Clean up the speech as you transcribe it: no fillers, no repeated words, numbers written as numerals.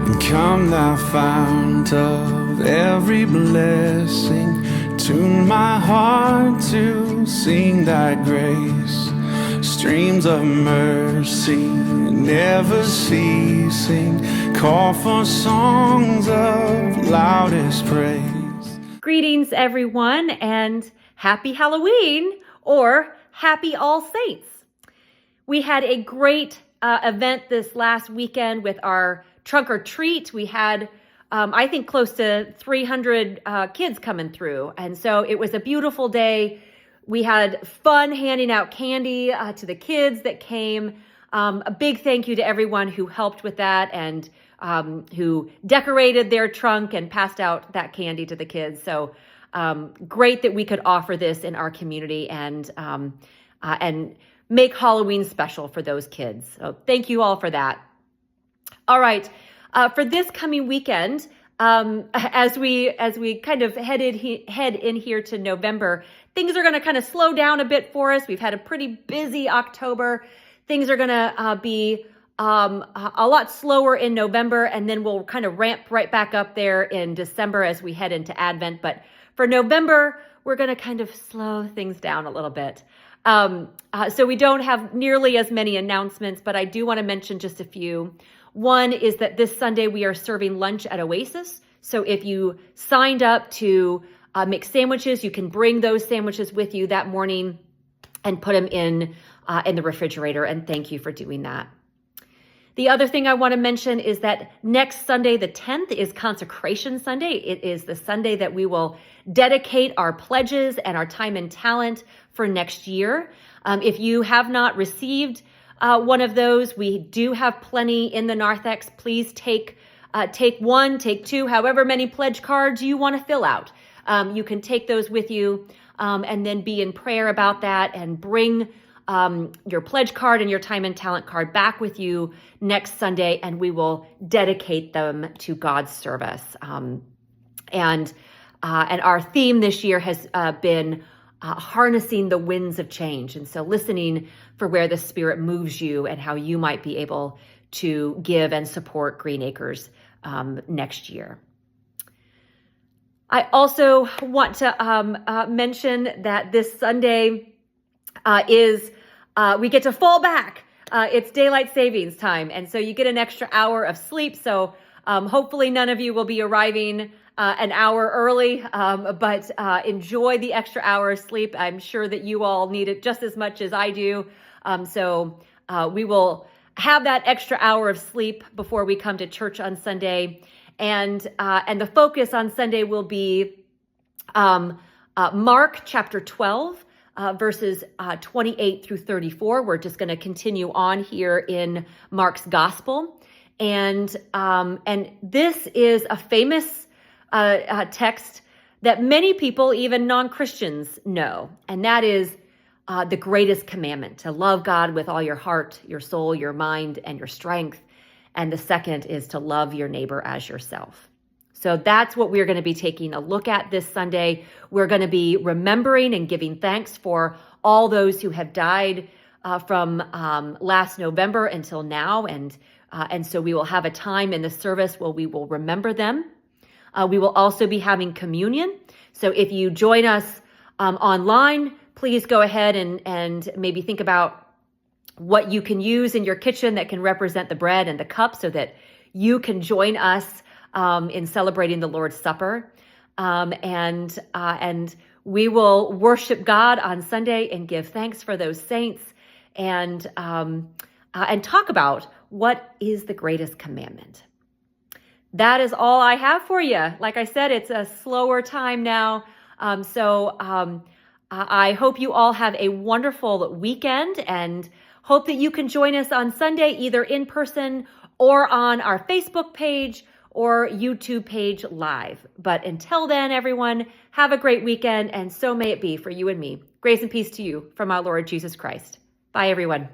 Come thou fount of every blessing, tune my heart to sing thy grace. Streams of mercy never ceasing, call for songs of loudest praise. Greetings, everyone, and happy Halloween, or happy All Saints. We had a great event this last weekend with our trunk or treat. We had, I think, close to 300 kids coming through. And so it was a beautiful day. We had fun handing out candy to the kids that came. A big thank you to everyone who helped with that and who decorated their trunk and passed out that candy to the kids. So great that we could offer this in our community and make Halloween special for those kids. So thank you all for that. All right, for this coming weekend, as we kind of head in here to November, things are going to kind of slow down a bit for us. We've had a pretty busy October. Things are going to be a lot slower in November, and then we'll kind of ramp right back up there in December as we head into Advent. But for November, we're going to kind of slow things down a little bit. So we don't have nearly as many announcements, but I do want to mention just a few. One is that this Sunday we are serving lunch at Oasis. So if you signed up to make sandwiches, you can bring those sandwiches with you that morning and put them in the refrigerator. And thank you for doing that. The other thing I want to mention is that next Sunday, the 10th, is Consecration Sunday. It is the Sunday that we will dedicate our pledges and our time and talent for next year. If you have not received one of those, we do have plenty in the narthex. Please take one, take two, however many pledge cards you want to fill out. You can take those with you and then be in prayer about that and bring your pledge card and your time and talent card back with you next Sunday, and we will dedicate them to God's service. And our theme this year has been harnessing the winds of change. And so listening for where the Spirit moves you and how you might be able to give and support Green Acres next year. I also want to mention that this Sunday we get to fall back. It's daylight savings time. And so you get an extra hour of sleep. So hopefully none of you will be arriving an hour early, but enjoy the extra hour of sleep. I'm sure that you all need it just as much as I do. So we will have that extra hour of sleep before we come to church on Sunday. And the focus on Sunday will be Mark chapter 12, verses 28 through 34. We're just going to continue on here in Mark's gospel. And this is a famous text that many people, even non-Christians, know. And that is the greatest commandment, to love God with all your heart, your soul, your mind, and your strength. And the second is to love your neighbor as yourself. So that's what we're going to be taking a look at this Sunday. We're going to be remembering and giving thanks for all those who have died from last November until now. And so we will have a time in the service where we will remember them. We will also be having communion. So if you join us online, please go ahead and maybe think about what you can use in your kitchen that can represent the bread and the cup so that you can join us in celebrating the Lord's Supper. And we will worship God on Sunday and give thanks for those saints and talk about what is the greatest commandment. That is all I have for you. Like I said, it's a slower time now. So I hope you all have a wonderful weekend and hope that you can join us on Sunday, either in person or on our Facebook page or YouTube page live. But until then, everyone, have a great weekend, and so may it be for you and me. Grace and peace to you from our Lord Jesus Christ. Bye, everyone.